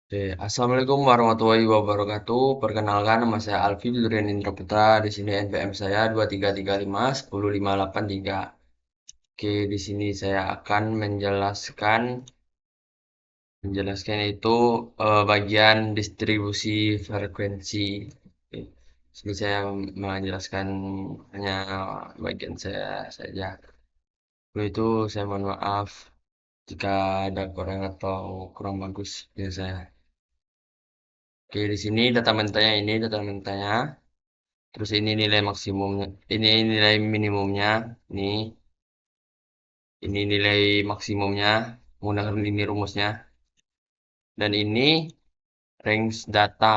Oke, Assalamualaikum warahmatullahi wabarakatuh. Perkenalkan, nama saya Alfi Durian Indra Putra. Di sini NPM saya 2335 10583. Oke, di sini saya akan menjelaskan itu bagian distribusi frekuensi. Oke, di sini saya menjelaskan hanya bagian saya saja. Untuk itu saya mohon maaf jika ada kurang atau kurang bagus dari saya. Oke, di sini data mentanya. Terus ini nilai maksimumnya, ini nilai minimumnya, ini nilai maksimumnya menggunakan ini rumusnya. Dan ini range data,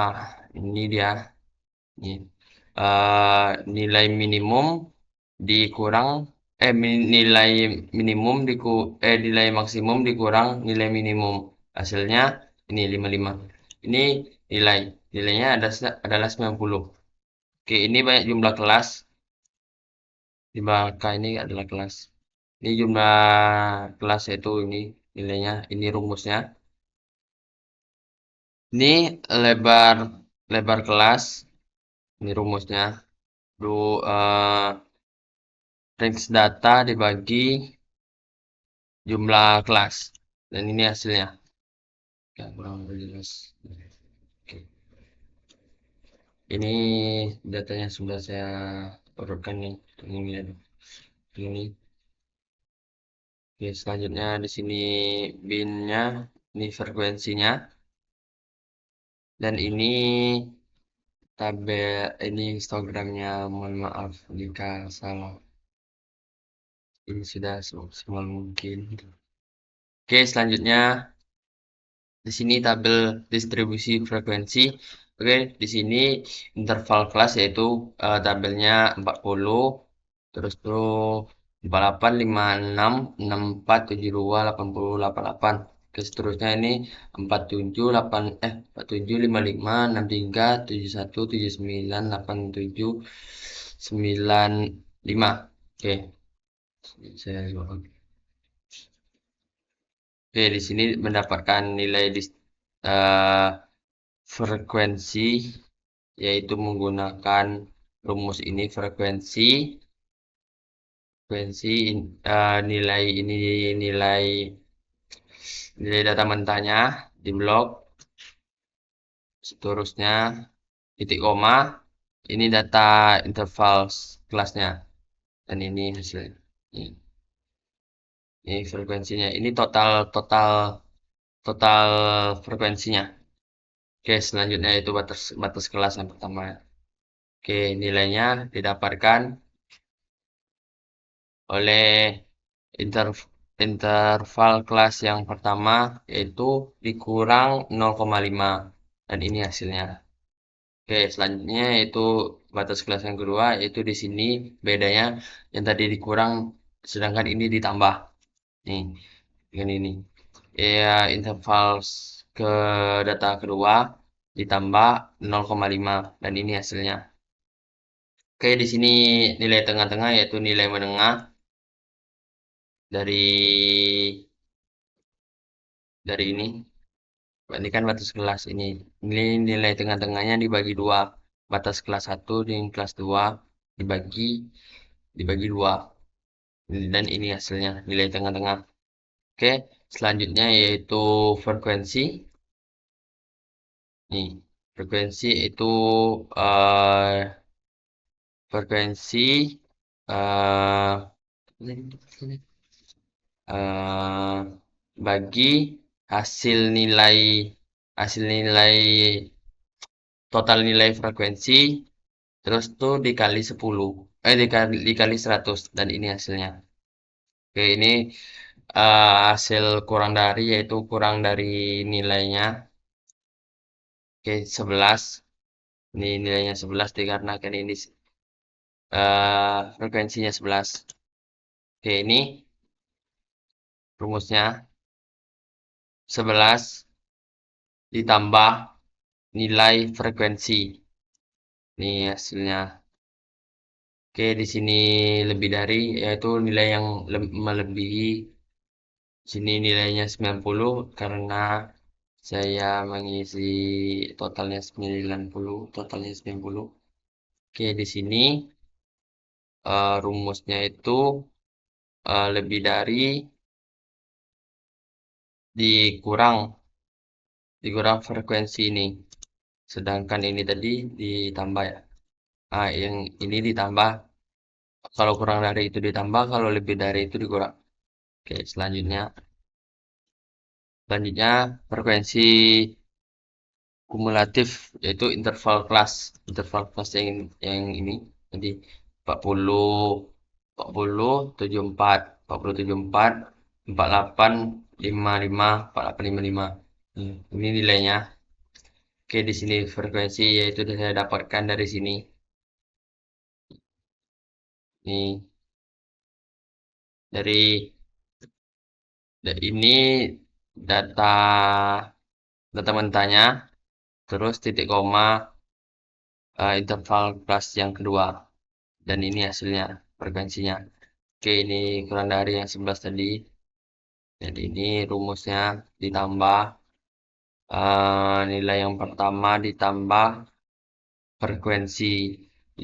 ini dia, ini. Nilai minimum dikurang, nilai minimum nilai maksimum dikurang nilai minimum. Hasilnya ini 55. Ini nilainya adalah 90. Oke, ini banyak jumlah kelas. Di belakang ini adalah kelas. Ini jumlah kelas yaitu ini nilainya, ini rumusnya. Ini lebar lebar kelas, ini rumusnya. Du, eh, range data dibagi jumlah kelas. Dan ini hasilnya. Ya, kurang lebih jelas. Oke. Ini datanya sudah saya urutkan nih. Ini. Oke, selanjutnya di sini binnya, ini frekuensinya. Dan ini tabel, ini histogramnya, mohon maaf jika salah. Ini sudah semaksimal mungkin. Oke, selanjutnya di sini tabel distribusi frekuensi. Oke, di sini interval kelas yaitu tabelnya 40, terus tuh 48, 56, 64, 72, 80, 88. Oke, seterusnya ini 47, 8, 47, 55, 63, 71, 79, 87, 95. Oke, saya Oke, di sini mendapatkan nilai eh, frekuensi yaitu menggunakan rumus ini frekuensi nilai ini nilai nilai data mentahnya di blok, seterusnya titik koma, ini data interval kelasnya, dan ini hasilnya. Ini frekuensinya, ini total total total frekuensinya. Oke, selanjutnya itu batas batas kelas yang pertama. Oke, nilainya didapatkan oleh interval kelas yang pertama yaitu dikurang 0,5, dan ini hasilnya. Oke, selanjutnya yaitu batas kelas yang kedua yaitu di sini bedanya yang tadi dikurang sedangkan ini ditambah. Nih, dengan ini. Ya, interval ke data kedua ditambah 0,5, dan ini hasilnya. Oke, di sini nilai tengah-tengah yaitu nilai menengah dari ini. Ini kan batas kelas ini. Ini nilai tengah-tengahnya dibagi dua. Batas kelas 1 dengan kelas 2 dibagi dibagi dua. Dan ini hasilnya nilai tengah-tengah. Oke, selanjutnya yaitu frekuensi. Nih, frekuensi itu eh frekuensi eh eh, bagi hasil nilai hasil nilai total nilai frekuensi terus tuh dikali 10, dikali 100, dan ini hasilnya. Oke, ini hasil kurang dari yaitu kurang dari nilainya. Oke, 11. Ini nilainya 11 dikarenakan ini frekuensinya 11. Oke, ini rumusnya 11 ditambah nilai frekuensi. Ini hasilnya. Oke, di sini lebih dari yaitu nilai yang melebihi. Sini nilainya 90 karena Saya mengisi totalnya 90, totalnya 90. Oke, di sini rumusnya itu lebih dari dikurang dikurang frekuensi ini. Sedangkan ini tadi ditambah ya. Yang ini ditambah. Kalau kurang dari itu ditambah, kalau lebih dari itu dikurang. Oke, selanjutnya frekuensi kumulatif yaitu interval kelas yang ini jadi 40 40 74 40 74 48 55 48 55. Ini nilainya. Oke, di sini frekuensi yaitu saya dapatkan dari sini. Ini dari ini data data mentahnya, terus titik koma interval kelas yang kedua, dan ini hasilnya frekuensinya. Oke, ini kurang dari yang 11 tadi. Jadi ini rumusnya ditambah nilai yang pertama ditambah frekuensi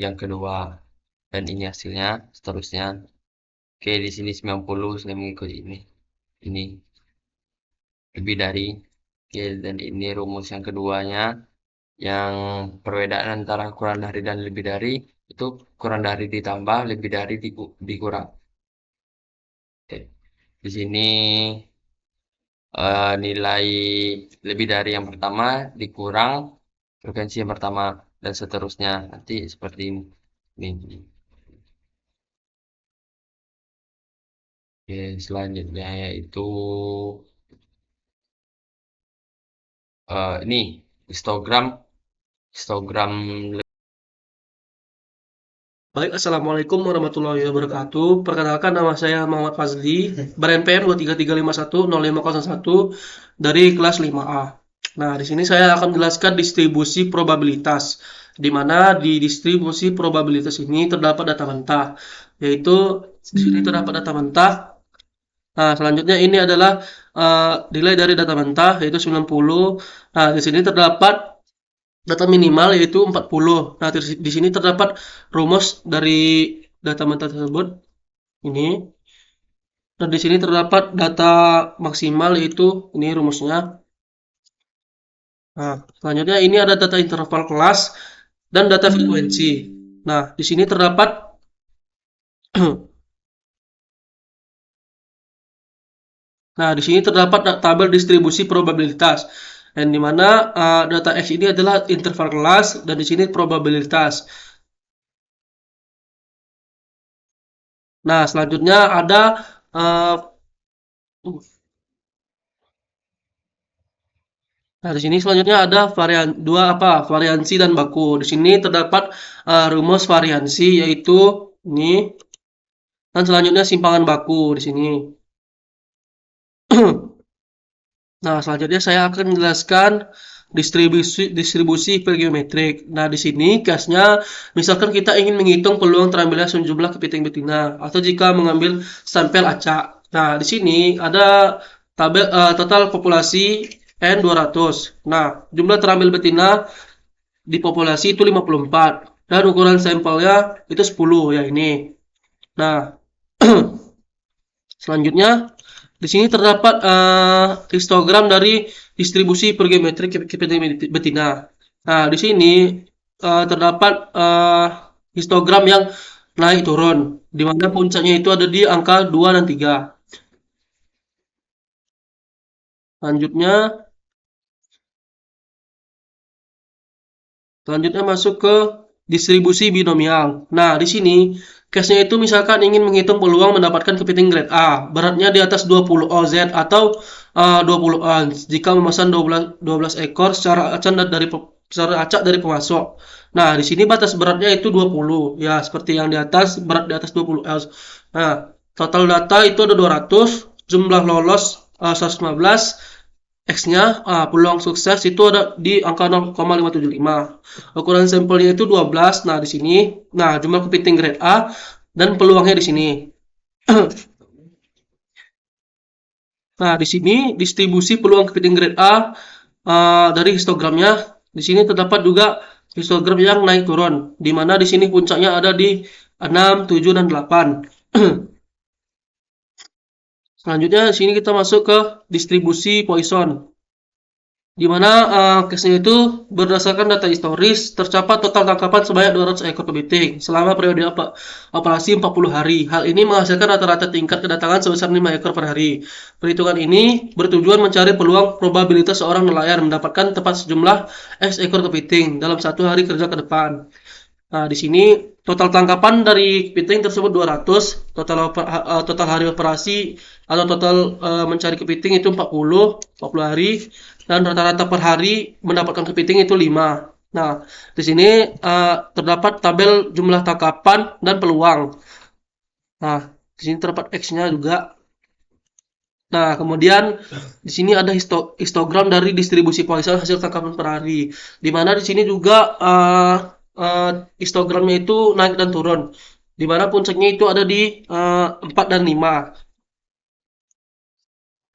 yang kedua, dan ini hasilnya seterusnya. Oke, di sini 90 saya mengikuti ini lebih dari. Oke, dan ini rumus yang keduanya, yang perbedaan antara kurang dari dan lebih dari itu kurang dari ditambah, lebih dari dikurang. Oke, di sini nilai lebih dari yang pertama dikurang frekuensi yang pertama, dan seterusnya nanti seperti ini. Oke, selanjutnya yaitu ini histogram histogram Baik, Assalamualaikum warahmatullahi wabarakatuh. Perkenalkan, nama saya Muhammad Fazli, ber-NPM 233510501 dari kelas 5A. Nah, di sini saya akan menjelaskan distribusi probabilitas, di mana di distribusi probabilitas ini terdapat data mentah, yaitu di sini terdapat data mentah. Nah, selanjutnya ini adalah nilai dari data mentah, yaitu 90. Nah, di sini terdapat data minimal yaitu 40. Nah, di sini terdapat rumus dari data mentah tersebut ini. Dan di sini terdapat data maksimal yaitu ini rumusnya. Nah, selanjutnya ini ada data interval kelas dan data frekuensi. Nah, di sini terdapat Nah, di sini terdapat tabel distribusi probabilitas. Dan di mana data X ini adalah interval kelas dan di sini probabilitas. Nah, selanjutnya ada uh, Nah, di sini selanjutnya ada variansi dan baku. Di sini terdapat rumus variansi yaitu ini, dan selanjutnya simpangan baku di sini. Nah, selanjutnya saya akan menjelaskan distribusi hipergeometrik. Nah, di sini gasnya misalkan kita ingin menghitung peluang terambilnya sejumlah kepiting betina atau jika mengambil sampel acak. Nah, di sini ada tabel total populasi N200. Nah, jumlah terambil betina di populasi itu 54 dan ukuran sampelnya itu 10 ya ini. Nah, selanjutnya di sini terdapat histogram dari distribusi hipergeometrik kepiting betina. Nah, di sini terdapat histogram yang naik turun, di mana puncaknya itu ada di angka 2 dan 3. Selanjutnya, Selanjutnya masuk ke distribusi binomial. Nah, di sini case-nya itu misalkan ingin menghitung peluang mendapatkan kepiting grade A, beratnya di atas 20 oz atau 20 ons jika memesan 12 ekor secara acak dari pemasok. Nah, di sini batas beratnya itu 20. Ya, seperti yang di atas, berat di atas 20 ons. Nah, total data itu ada 200, jumlah lolos 115, X-nya peluang sukses itu ada di angka 0,575. Ukuran sampelnya itu 12. Nah, di sini. Nah, jumlah kepiting grade A dan peluangnya di sini. Nah, di sini distribusi peluang kepiting grade A dari histogramnya, di sini terdapat juga histogram yang naik turun, di mana di sini puncaknya ada di 6, 7, dan 8. Selanjutnya di sini kita masuk ke distribusi Poisson, di mana case-nya itu berdasarkan data historis tercapai total tangkapan sebanyak 200 ekor kepiting selama periode operasi 40 hari. Hal ini menghasilkan rata-rata tingkat kedatangan sebesar 5 ekor per hari. Perhitungan ini bertujuan mencari peluang probabilitas seorang nelayan mendapatkan tepat sejumlah X ekor kepiting dalam satu hari kerja ke depan. Nah, di sini total tangkapan dari kepiting tersebut 200, total hari operasi atau total mencari kepiting itu 40 hari, dan rata-rata per hari mendapatkan kepiting itu 5. Nah, di sini terdapat tabel jumlah tangkapan dan peluang. Nah, di sini terdapat X-nya juga. Nah, kemudian di sini ada histogram dari distribusi Poisson hasil tangkapan per hari, di mana di sini juga histogramnya itu naik dan turun, di mana puncaknya itu ada di 4 dan 5.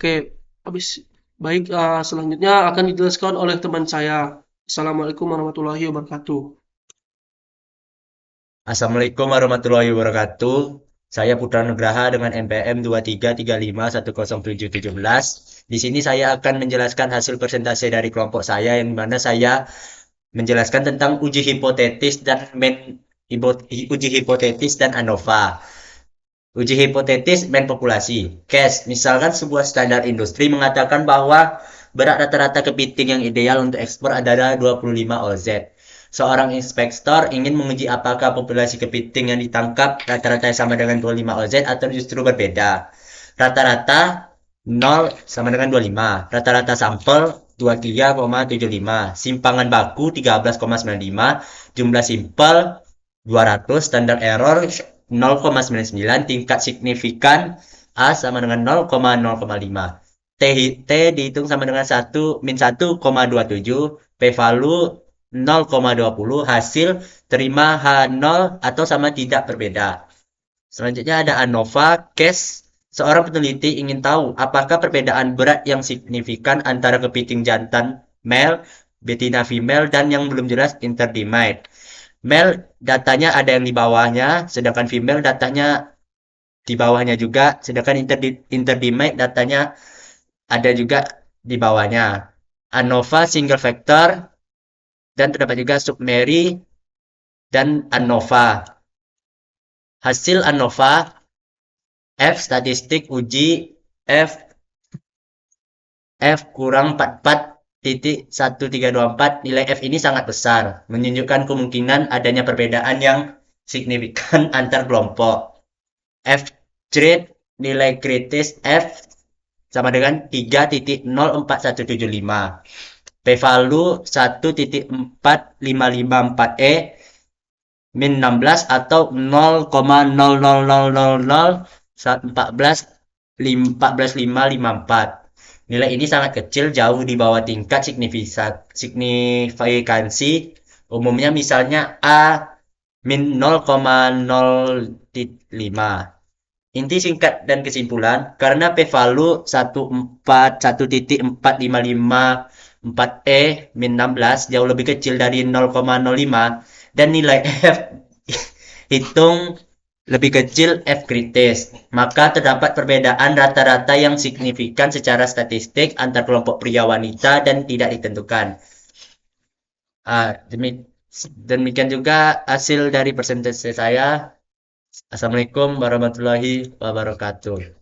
Oke, habis baik, selanjutnya akan dijelaskan oleh teman saya. Assalamualaikum warahmatullahi wabarakatuh. Assalamualaikum warahmatullahi wabarakatuh. Saya Putra Nugraha dengan NPM 233510717. Di sini saya akan menjelaskan hasil persentase dari kelompok saya yang mana saya menjelaskan tentang uji hipotetis dan uji hipotetis dan ANOVA. Uji hipotetis main populasi. Case, misalkan sebuah standar industri mengatakan bahwa berat rata-rata kepiting yang ideal untuk ekspor adalah 25 OZ. Seorang inspektor ingin menguji apakah populasi kepiting yang ditangkap rata-rata sama dengan 25 OZ atau justru berbeda. Rata-rata 0 sama dengan 25. Rata-rata sampel 23,75. Simpangan baku 13,95. Jumlah sampel 200. Standar error 0,99. Tingkat signifikan A sama dengan 0,05. T dihitung sama dengan 1 min 1,27. P-value 0,20. Hasil terima H0 atau sama tidak berbeda. Selanjutnya ada ANOVA. Case, seorang peneliti ingin tahu apakah perbedaan berat yang signifikan antara kepiting jantan male, betina female, dan yang belum jelas interdimate. Male datanya ada yang di bawahnya, sedangkan female datanya di bawahnya juga, sedangkan interdimate datanya ada juga di bawahnya. ANOVA single factor, dan terdapat juga submary dan ANOVA. Hasil ANOVA F statistik uji F kurang 44.1324. Nilai F ini sangat besar, menunjukkan kemungkinan adanya perbedaan yang signifikan antar kelompok. F grade, nilai kritis F sama dengan 3.04175. P-value 1.4554E min 16 atau 0,0000014,554. Nilai ini sangat kecil, jauh di bawah tingkat signifikansi umumnya, misalnya A min 0,05. Inti singkat dan kesimpulan, karena p-value 1,45554E min 16 jauh lebih kecil dari 0,05 dan nilai F hitung lebih kecil F kritis, maka terdapat perbedaan rata-rata yang signifikan secara statistik antar kelompok pria wanita dan tidak ditentukan. Demikian juga hasil dari presentasi saya. Assalamualaikum warahmatullahi wabarakatuh.